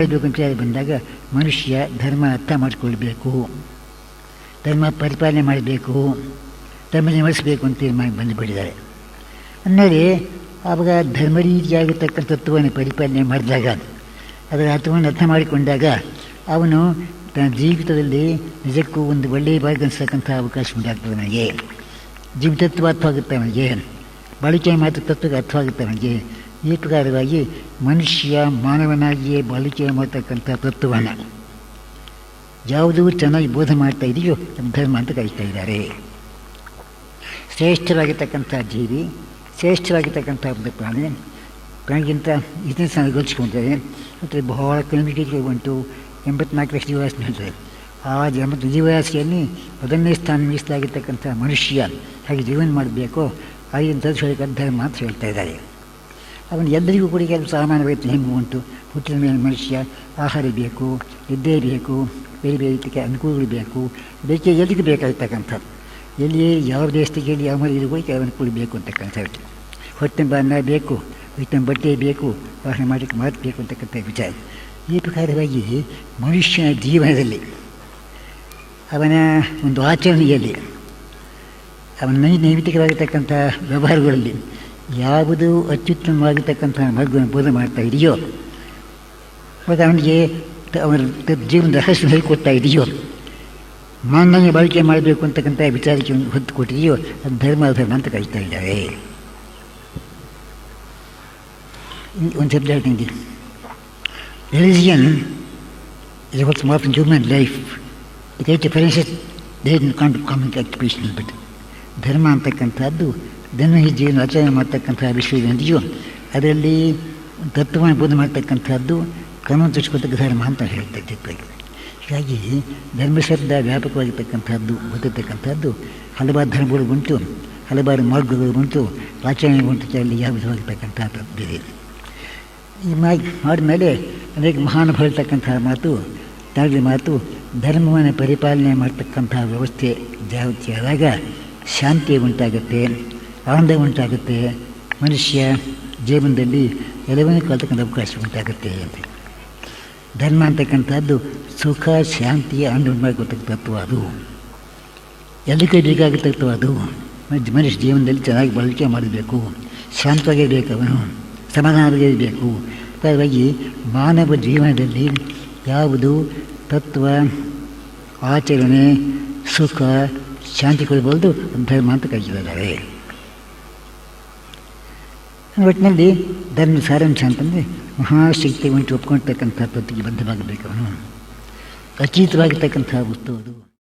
ಹೇಳಬೇಕು ಅಂತ ಹೇಳಿ ಬಂದಾಗ ಮನುಷ್ಯ ಧರ್ಮ ಅರ್ಥ ಮಾಡಿಕೊಳ್ಬೇಕು, ಧರ್ಮ ಪರಿಪಾಲನೆ ಮಾಡಬೇಕು, ಧರ್ಮ ನಿವರಿಸಬೇಕು ಅಂತ ತೀರ್ಮಾನ ಬಂದುಬಿಟ್ಟಿದ್ದಾರೆ. ಅಂದಮೇಲೆ ಆವಾಗ ಧರ್ಮ ರೀತಿಯಾಗಿರ್ತಕ್ಕಂಥ ತತ್ವವನ್ನು ಪರಿಪಾಲನೆ ಮಾಡಿದಾಗ, ಅದರ ಅರ್ಥವನ್ನು ಅರ್ಥ ಮಾಡಿಕೊಂಡಾಗ ಅವನು ತನ್ನ ಜೀವಿತದಲ್ಲಿ ನಿಜಕ್ಕೂ ಒಂದು ಒಳ್ಳೆಯ ಬಾಗಿ ಅನಿಸ್ತಕ್ಕಂಥ ಅವಕಾಶ ಉಂಟಾಗ್ತದೆ. ಅವನಿಗೆ ಜೀವಿತತ್ವ ಅರ್ಥವಾಗುತ್ತೆ, ಅವನಿಗೆ ಬಾಳಿಕೆ ಮಾತ್ರ ತತ್ವಕ್ಕೆ ಅರ್ಥವಾಗುತ್ತೆ. ಅವನಿಗೆ ಈ ಪ್ರಕಾರವಾಗಿ ಮನುಷ್ಯ ಮಾನವನಾಗಿಯೇ ಬಾಳಿಕೆ ಮಾಡ್ತಕ್ಕಂಥ ತತ್ವವನ್ನು ಯಾವುದೂ ಚೆನ್ನಾಗಿ ಬೋಧ ಮಾಡ್ತಾ ಇದೆಯೋ ಧರ್ಮ ಅಂತ ಕರೀತಾ ಇದ್ದಾರೆ. ಶ್ರೇಷ್ಠವಾಗಿರ್ತಕ್ಕಂಥ ಜೀವಿ, ಶ್ರೇಷ್ಠವಾಗಿರ್ತಕ್ಕಂಥ ಒಂದು ಪ್ರಾಣಿಗಿಂತ ಇದನ್ನು ಸಹ ಗೋಚಿಸ್ಕೊಳ್ತಾರೆ. ಮತ್ತು ಬಹಳ ಕಮ್ಯುನಿಟಿಗೆ ಉಂಟು, 84 ಲಕ್ಷ ಜೀವರಾಶಿ ಹೇಳ್ತಾರೆ. ಆ 80 ಜೀವರಾಶಿಯಲ್ಲಿ 1ನೇ ಸ್ಥಾನ ಮೀಸಲಾಗಿರ್ತಕ್ಕಂಥ ಮನುಷ್ಯ ಹಾಗೆ ಜೀವನ ಮಾಡಬೇಕು, ಆಗಿನ ತರಿಸೋದಕ್ಕೆ ಧರ್ಮ ಅಂತ ಹೇಳ್ತಾ ಇದ್ದಾರೆ. ಅವನು ಎಲ್ಲರಿಗೂ ಕೂಡ ಕೆಲವು ಸಾಮಾನ್ಯವಾಗಿ ಹೆಂಗೆ ಉಂಟು. ಹುಟ್ಟಿದ ಮೇಲೆ ಮನುಷ್ಯ ಆಹಾರ ಬೇಕು, ನಿದ್ದೆ ಬೇಕು, ಬೇರೆ ಬೇರೆ ರೀತಿಯ ಅನುಕೂಲಗಳು ಬೇಕು, ಬೇಕೆ ಎಲ್ಲಿಗೆ ಬೇಕಾಗಿರ್ತಕ್ಕಂಥದ್ದು, ಎಲ್ಲಿ ಯಾವ ದೇಶಕ್ಕೆ ಎಲ್ಲಿ ಯಾವ ಮನೆಗೂ ಕೂಡ ಕೆಲವು ಅನುಕೂಲ ಬೇಕು ಅಂತಕ್ಕಂಥದ್ದು. ಹೊಟ್ಟೆ ಅನ್ನ ಬೇಕು, ಹೊಟ್ಟೆ ಬಟ್ಟೆ ಬೇಕು, ವಾಹನ ಮಾಡಲಿಕ್ಕೆ ಮಾತು ಬೇಕು ಅಂತಕ್ಕಂಥ ವಿಚಾರ. ಈ ಪ್ರಕಾರವಾಗಿ ಮನುಷ್ಯನ ಜೀವನದಲ್ಲಿ ಅವನ ಒಂದು ಆಚರಣೆಯಲ್ಲಿ ಅವನ ನೈತಿಕವಾಗಿರ್ತಕ್ಕಂಥ ವ್ಯವಹಾರಗಳಲ್ಲಿ ಯಾವುದು ಅತ್ಯುತ್ತಮವಾಗಿರ್ತಕ್ಕಂಥ ಮಾರ್ಗವನ್ನು ಬೋಧನೆ ಮಾಡ್ತಾ ಇದೆಯೋ ಮತ್ತು ಅವನಿಗೆ ಅವನ ಜೀವನದ ರಹಸ್ಯ ಹೇಳಿಕೊಡ್ತಾ ಇದೆಯೋ, ಮಾನವೀಯ ಬಾಳಿಕೆ ಮಾಡಬೇಕು ಅಂತಕ್ಕಂಥ ವಿಚಾರಕ್ಕೆ ಹೊತ್ತು ಕೊಟ್ಟಿದೆಯೋ ಅದು ಧರ್ಮ ಅಂತ ಕರೀತಾ ಇದ್ದಾರೆ. ಒಂದು ಶಬ್ದ ಹೇಳ್ತೀನಿ, religion is what's more in human life. It has differences, they can't come into occupation. But ಧರ್ಮ ಅಂತಕ್ಕಂಥದ್ದು ಧರ್ಮ ಜೀವನ ಆಚರಣೆ ಮಾಡ್ತಕ್ಕಂಥ ವಿಷಯದೊಂದಿಯೋ ಅದರಲ್ಲಿ ತತ್ವವನ್ನು ಬೋಧನೆ ಮಾಡ್ತಕ್ಕಂಥದ್ದು ಕ್ರಮ ತಿಳಿಸ್ಕೊತಕ್ಕ ಧರ್ಮ ಅಂತ ಹೇಳ್ತಾ ಇದ್ದೀವಿ. ಹೀಗಾಗಿ ಧರ್ಮ ಶಬ್ದ ವ್ಯಾಪಕವಾಗಿರ್ತಕ್ಕಂಥದ್ದು ಗೊತ್ತಿರ್ತಕ್ಕಂಥದ್ದು ಹಲವಾರು ಧರ್ಮಗಳು ಉಂಟು, ಹಲವಾರು ಮಾರ್ಗಗಳು ಉಂಟು, ಆಚರಣೆ ಉಂಟು, ಅಲ್ಲಿ ಯಾವ ವಿಧವಾಗಿರ್ತಕ್ಕಂಥದ್ದು ಇದೆ. ಈ ಮಾಡಿದ್ಮೇಲೆ ಅನೇಕ ಮಹಾನುಭಾವ ಹೇಳ್ತಕ್ಕಂಥ ಮಾತು, ತಾಳಿದ ಮಾತು, ಧರ್ಮವನ್ನು ಪರಿಪಾಲನೆ ಮಾಡ್ತಕ್ಕಂಥ ವ್ಯವಸ್ಥೆ ಜಾಗೃತಿ ಆದಾಗ ಶಾಂತಿ ಉಂಟಾಗುತ್ತೆ, ಆನಂದ ಉಂಟಾಗುತ್ತೆ, ಮನುಷ್ಯ ಜೀವನದಲ್ಲಿ ಎಲ್ಲವನ್ನೂ ಕಲ್ತಕ್ಕಂಥ ಅವಕಾಶ ಉಂಟಾಗುತ್ತೆ ಅಂತ. ಧರ್ಮ ಅಂತಕ್ಕಂಥದ್ದು ಸುಖ, ಶಾಂತಿ, ಆನಂದ ಉಂಟಾಗತಕ್ಕ ತತ್ವ, ಅದು ಎಲ್ಲರಿಗೂ ಬೇಕಾಗತಕ್ಕಂಥ ಅದು. ಮನುಷ್ಯ ಜೀವನದಲ್ಲಿ ಚೆನ್ನಾಗಿ ಬಾಳಿಕೆ ಮಾಡಬೇಕು, ಶಾಂತವಾಗಿರಬೇಕು, ಅವನು ಸಮಾಧಾನವಾಗಿರಬೇಕು. ಹಾಗಾಗಿ ಮಾನವ ಜೀವನದಲ್ಲಿ ಯಾವುದು ತತ್ವ, ಆಚರಣೆ, ಸುಖ, ಶಾಂತಿ ಕೊಡಬಹುದು ಧರ್ಮ ಅಂತ ಕರೀತಿದ್ದಾರೆ. ಒಟ್ಟಿನಲ್ಲಿ ಧರ್ಮ ಸಾರಾಂಶ ಅಂತಂದರೆ ಮಹಾಶಕ್ತಿ ಉಂಟು ಒಪ್ಕೊಳ್ತಕ್ಕಂಥ ತತ್ವಕ್ಕೆ ಬದ್ಧವಾಗಬೇಕು, ಅವನು ಅತೀತವಾಗಿರ್ತಕ್ಕಂಥ ವಸ್ತು ಅದು.